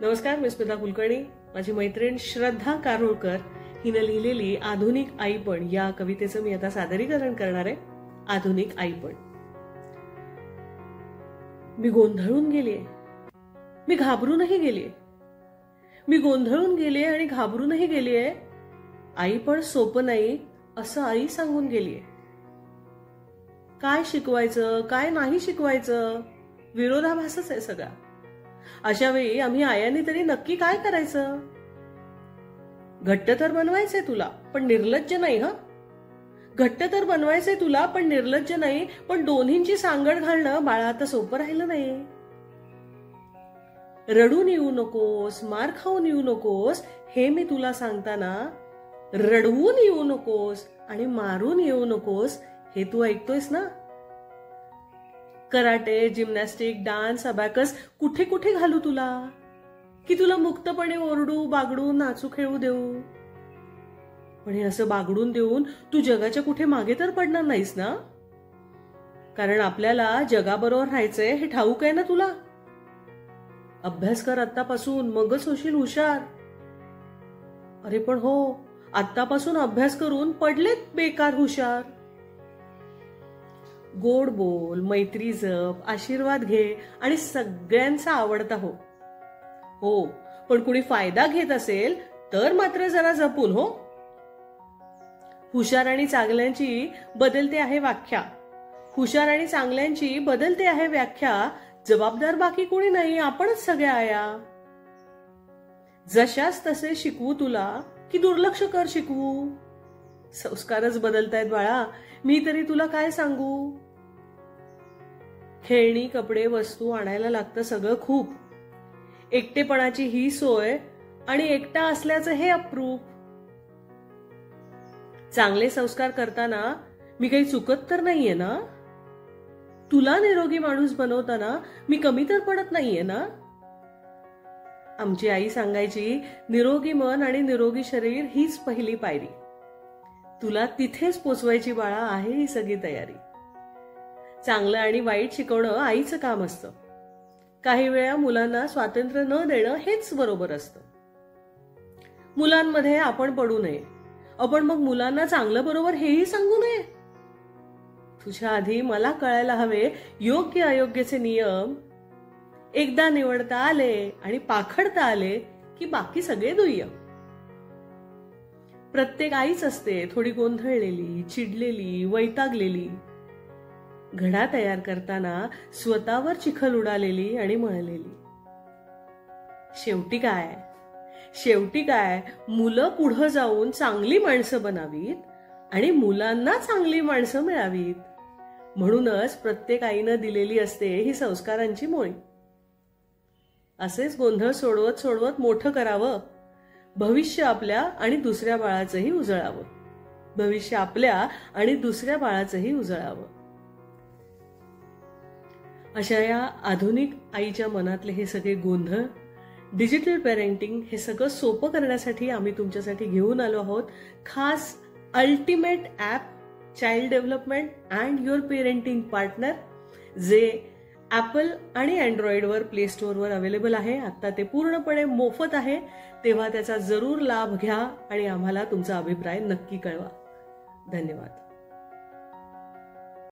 नमस्कार, मी स्मिता कुलकर्णी. माझी मैत्रीण श्रद्धा कारोळकर हिने लिहिलेली आधुनिक आईपण या कवितेचं मी आता सादरीकरण करणार आहे. आधुनिक आईपण. मी गोंधळून गेलीये, मी घाबरूनही गेलीये. मी गोंधळून गेलीये आणि घाबरूनही गेलीये. आई पण सोपं नाही असं आई सांगून गेलीये. काय शिकवायचं काय नाही शिकवायचं विरोधाभासच आहे सगळा. अशा वेळी आम्ही आयांनी तरी नक्की काय करायचं? घट्ट तर बनवायचंय तुला पण निर्लज्ज नाही. घट्ट तर बनवायचंय तुला पण निर्लज्ज नाही. पण दोन्हींची सांगड घालणं बाळा आता सोपं राहिलं नाही. रडून येऊ नकोस, मार खाऊन येऊ नकोस हे मी तुला सांगताना रडवून येऊ नकोस आणि मारून येऊ नकोस हे तू ऐकतोयस ना? कराटे, जिम्नॅस्टिक, डान्स, अबॅकस कुठे कुठे घालू तुला? की तुला मुक्तपणे ओरडू, बागडू, नाचू, खेळू देऊ? पण हे असं बागडून देऊन तू जगाच्या कुठे मागे तर पडणार नाहीस ना? कारण आपल्याला जगाबरोबर राहायचंय हे ठाऊक आहे ना तुला? अभ्यास कर आत्तापासून, मगच होशील हुशार. अरे पण हो, आत्तापासून अभ्यास करून पडलेत बेकार हुशार. गोड बोल, मैत्री जप, आशीर्वाद घे आणि सगळ्यांचा आवडता हो. हो, पण कुणी फायदा घेत असेल तर मात्र जरा जपून हो. हुशार आणि चांगल्यांची बदलते आहे व्याख्या. हुशार आणि चांगल्यांची बदलते आहे व्याख्या. जबाबदार बाकी कोणी नाही, आपणच सगळ्या आया. जशास तसे शिकवू तुला की दुर्लक्ष कर शिकवू? संस्कारच बदलतायत बाळा, मी तरी तुला काय सांगू? खेळणी, कपडे, वस्तू आणायला लागतं सगळं खूप. एकटेपणाची ही सोय आणि एकटा असल्याचं हे अप्रूप. चांगले संस्कार करताना मी काही चुकत तर नाहीये ना? तुला निरोगी माणूस बनवताना मी कमी तर पडत नाहीये ना? आमची आई सांगायची, निरोगी मन आणि निरोगी शरीर हीच पहिली पायरी. तुला तिथेच पोचवायची बाळा आहे ही सगळी तयारी. चांगलं आणि वाईट शिकवणं आईचं काम असतं. काही वेळा मुलांना स्वातंत्र्य न देणं हेच बरोबर असतं. मुलांमध्ये आपण पडू नये. आपण मग मुलांना चांगलं बरोबर हेही सांगू नये. तुझ्या आधी मला कळायला हवे योग्य अयोग्याचे नियम. एकदा निवडता आले आणि पाखडता आले की बाकी सगळे दुय्यम. प्रत्येक आईच असते थोडी गोंधळलेली, चिडलेली, वैतागलेली. घडा तयार करताना स्वतःवर चिखल उडालेली आणि मळलेली. शेवटी काय मुलं पुढं जाऊन चांगली माणसं बनावीत आणि मुलांना चांगली माणसं मिळावीत. म्हणूनच प्रत्येक आईनं दिलेली असते ही संस्कारांची मोळी. असेच गोंधळ सोडवत सोडवत मोठं करावं. भविष्य आपल्या आणि दुसऱ्या बाळाचंही उजळावं. भविष्य आपल्या आणि दुसऱ्या बाळाचंही उजळावं. अशा या आधुनिक आईच्या मनातले हे सगळे गोंधळ, डिजिटल पेरेंटिंग हे सगळं सोपं करण्यासाठी आम्ही तुमच्यासाठी घेऊन आलो आहोत खास ultimate app, child development and your parenting partner, जे ॲपल आणि अँड्रॉइडवर प्ले स्टोअरवर अवेलेबल आहे. आता ते पूर्णपणे मोफत आहे, तेव्हा त्याचा जरूर लाभ घ्या आणि आम्हाला तुमचा अभिप्राय नक्की कळवा. धन्यवाद.